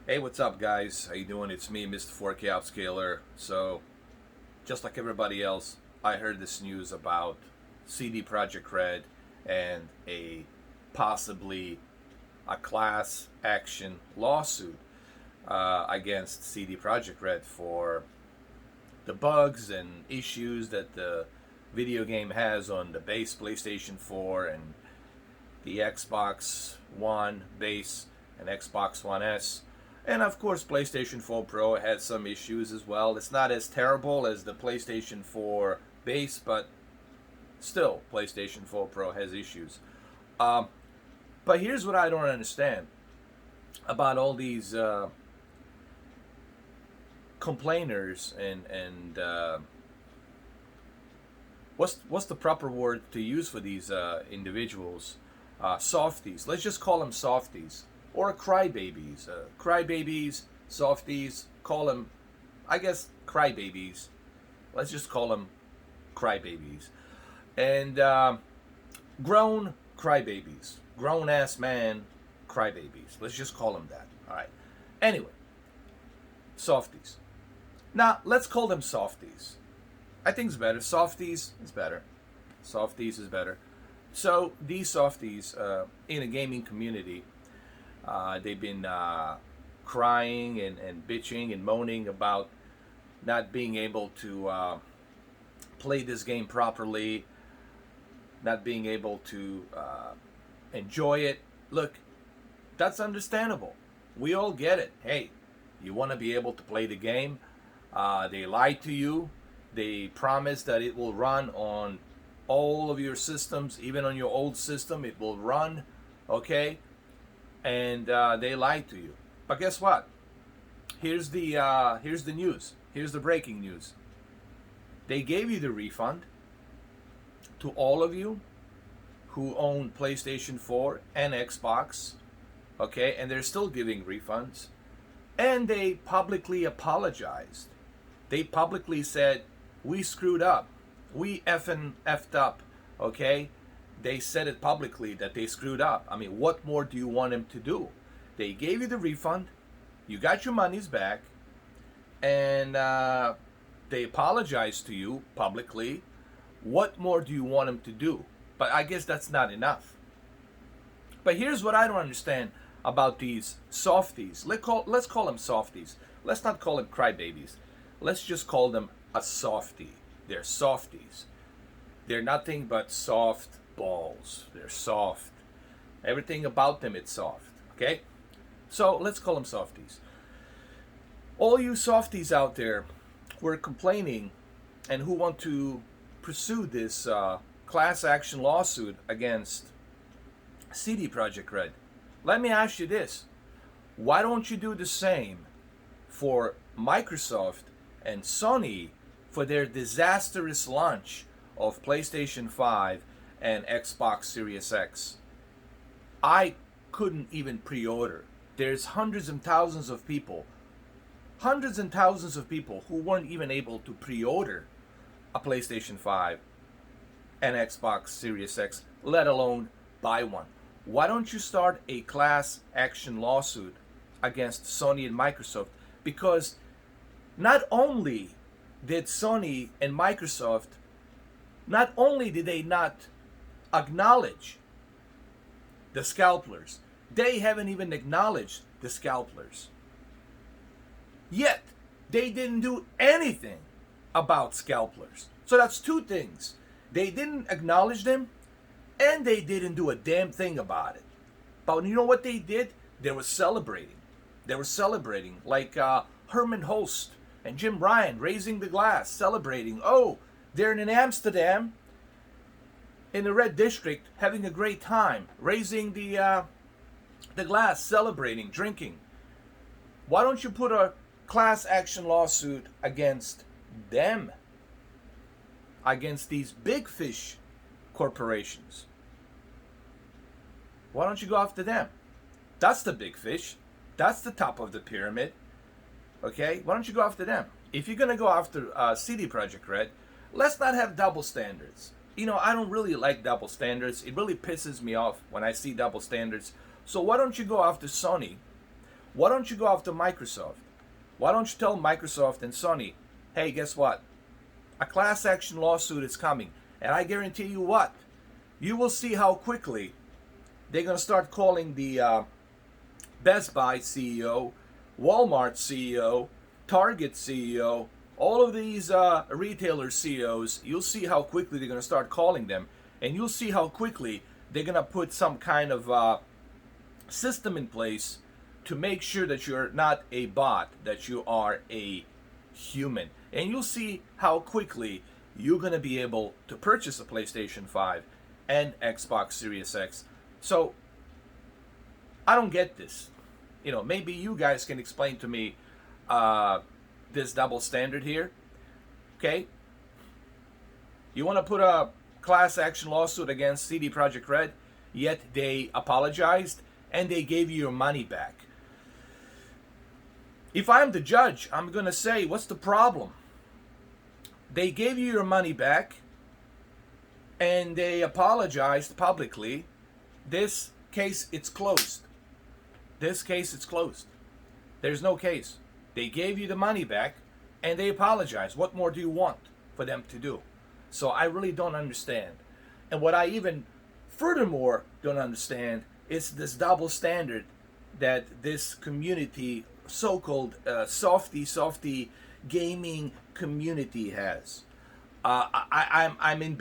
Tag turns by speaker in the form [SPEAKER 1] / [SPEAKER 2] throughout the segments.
[SPEAKER 1] Hey, what's up, guys? How you doing? It's me, Mr. 4K Upscaler. So, just like everybody else, I heard this news about CD Projekt RED and possibly a class action lawsuit against CD Projekt RED for the bugs and issues that the video game has on the base PlayStation 4 and the Xbox One base and Xbox One S. And of course, PlayStation 4 Pro had some issues as well. It's not as terrible as the PlayStation 4 base, but still, PlayStation 4 Pro has issues. Um, but here's what I don't understand about all these complainers and what's the proper word to use for these individuals? Softies. Let's just call them softies or crybabies. Crybabies, softies. Call them, I guess, crybabies. Let's just call them crybabies. And grown crybabies, grown ass man crybabies. Let's just call them that. All right. Anyway, softies. Now let's call them softies. I think it's better. Softies is better. Softies is better. So these softies in a gaming community, they've been crying and bitching and moaning about not being able to play this game properly, not being able to enjoy it. Look, that's understandable. We all get it. Hey, you want to be able to play the game. They lied to you. They promised that it will run on all of your systems, even on your old system, it will run, okay? And they lied to you. But guess what? Here's the news. Here's the breaking news. They gave you the refund to all of you who own PlayStation 4 and Xbox, okay? And they're still giving refunds. And they publicly apologized. They publicly said, we screwed up. We effed up, okay? They said it publicly that they screwed up. I mean, what more do you want them to do? They gave you the refund. You got your monies back. And they apologized to you publicly. What more do you want them to do? But I guess that's not enough. But here's what I don't understand about these softies. Let's call them softies. Let's not call them crybabies. Let's just call them a softie. They're softies. They're nothing but soft balls. They're soft. Everything about them is soft. Okay? So let's call them softies. All you softies out there who are complaining and who want to pursue this class action lawsuit against CD Projekt RED, let me ask you this. Why don't you do the same for Microsoft and Sony for their disastrous launch of PlayStation 5 and Xbox Series X? I couldn't even pre-order. There's hundreds and thousands of people who weren't even able to pre-order a PlayStation 5 and Xbox Series X, let alone buy one. Why don't you start a class action lawsuit against Sony and Microsoft? Because not only did Sony and Microsoft, not only did they not acknowledge the scalpers, they haven't even acknowledged the scalpers. Yet, they didn't do anything about scalpers. So that's two things. They didn't acknowledge them, and they didn't do a damn thing about it. But you know what they did? They were celebrating. They were celebrating like Herman Holst and Jim Ryan raising the glass, celebrating. Oh, they're in Amsterdam, in the Red District, having a great time, raising the glass, celebrating, drinking. Why don't you put a class action lawsuit against them? Against these big fish corporations. Why don't you go after them? That's the big fish. That's the top of the pyramid. Okay? Why don't you go after them? If you're going to go after CD Projekt RED, let's not have double standards. You know, I don't really like double standards. It really pisses me off when I see double standards. So why don't you go after Sony? Why don't you go after Microsoft? Why don't you tell Microsoft and Sony, hey, guess what? A class action lawsuit is coming. And I guarantee you what? You will see how quickly they're going to start calling the Best Buy CEO, Walmart CEO, Target CEO, all of these retailer CEOs. You'll see how quickly they're going to start calling them. And you'll see how quickly they're going to put some kind of system in place to make sure that you're not a bot, that you are a human. And you'll see how quickly you're going to be able to purchase a PlayStation 5 and Xbox Series X. So, I don't get this. You know, maybe you guys can explain to me this double standard here. Okay? You want to put a class action lawsuit against CD Projekt RED, yet they apologized and they gave you your money back. If I'm the judge, I'm going to say, what's the problem? They gave you your money back and they apologized publicly. This case, it's closed. This case, it's closed. There's no case. They gave you the money back and they apologized. What more do you want for them to do? So I really don't understand. And what I even furthermore don't understand is this double standard that this community, so-called softy gaming community has. I'm in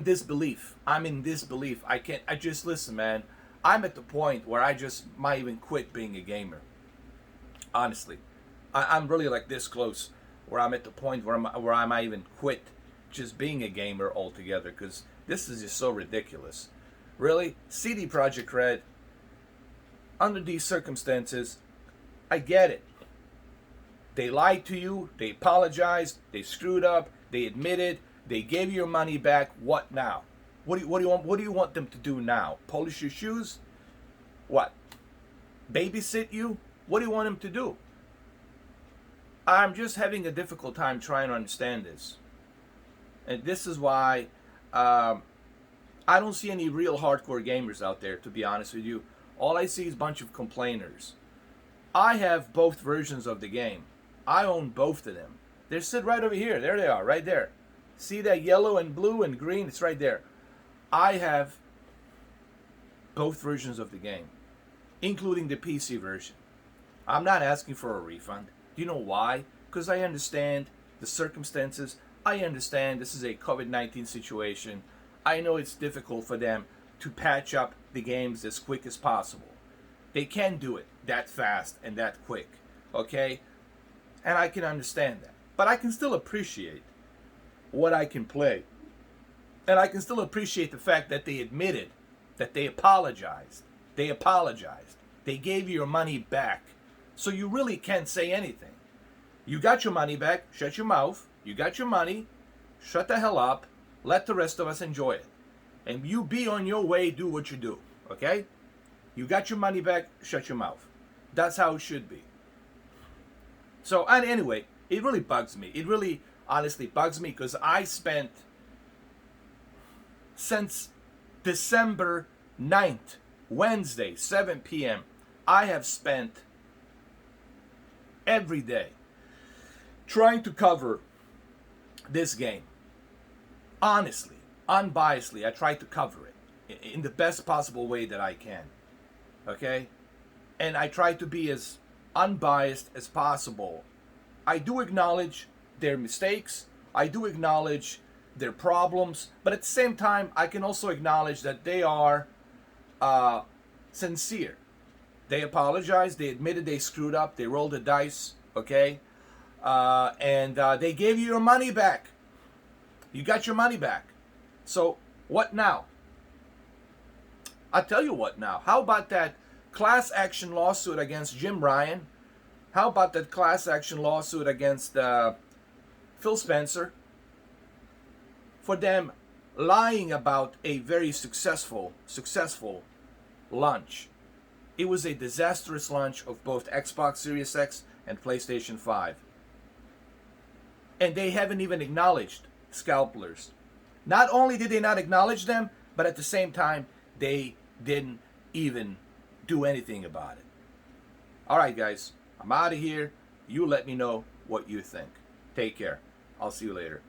[SPEAKER 1] disbelief. I'm in disbelief. I just listen, man. I'm at the point where I just might even quit being a gamer. Honestly, I'm really like this close, where I'm at the point where I might even quit just being a gamer altogether, because this is just so ridiculous. Really, CD Projekt RED, under these circumstances, I get it. They lied to you, they apologized, they screwed up, they admitted, they gave you your money back. What now? What do you want them to do now? Polish your shoes? What? Babysit you? What do you want them to do? I'm just having a difficult time trying to understand this. And this is why I don't see any real hardcore gamers out there, to be honest with you. All I see is a bunch of complainers. I have both versions of the game. I own both of them. They're sit right over here. There they are, right there. See that yellow and blue and green? It's right there. I have both versions of the game, including the PC version. I'm not asking for a refund. Do you know why? Because I understand the circumstances. I understand this is a COVID-19 situation. I know it's difficult for them to patch up the games as quick as possible. They can do it that fast and that quick, okay? And I can understand that. But I can still appreciate what I can play. And I can still appreciate the fact that they admitted that they apologized. They apologized. They gave you your money back. So you really can't say anything. You got your money back, shut your mouth. You got your money, shut the hell up. Let the rest of us enjoy it. And you be on your way, do what you do, okay? You got your money back, shut your mouth. That's how it should be. So, and anyway, it really bugs me. It really honestly bugs me, because I spent, since December 9th, Wednesday, 7 p.m., I have spent every day trying to cover this game. Honestly, unbiasedly, I try to cover it in the best possible way that I can. Okay? And I try to be as unbiased as possible. I do acknowledge their mistakes. I do acknowledge their problems. But at the same time, I can also acknowledge that they are sincere. They apologized. They admitted they screwed up. They rolled the dice. Okay? And they gave you your money back. You got your money back. So, what now? I'll tell you what now. How about that class action lawsuit against Jim Ryan? How about that class action lawsuit against Phil Spencer? For them lying about a very successful launch. It was a disastrous launch of both Xbox Series X and PlayStation 5. And they haven't even acknowledged Scalpers. Not only did they not acknowledge them, but at the same time, they didn't even do anything about it. All right, guys, I'm out of here. You let me know what you think. Take care. I'll see you later.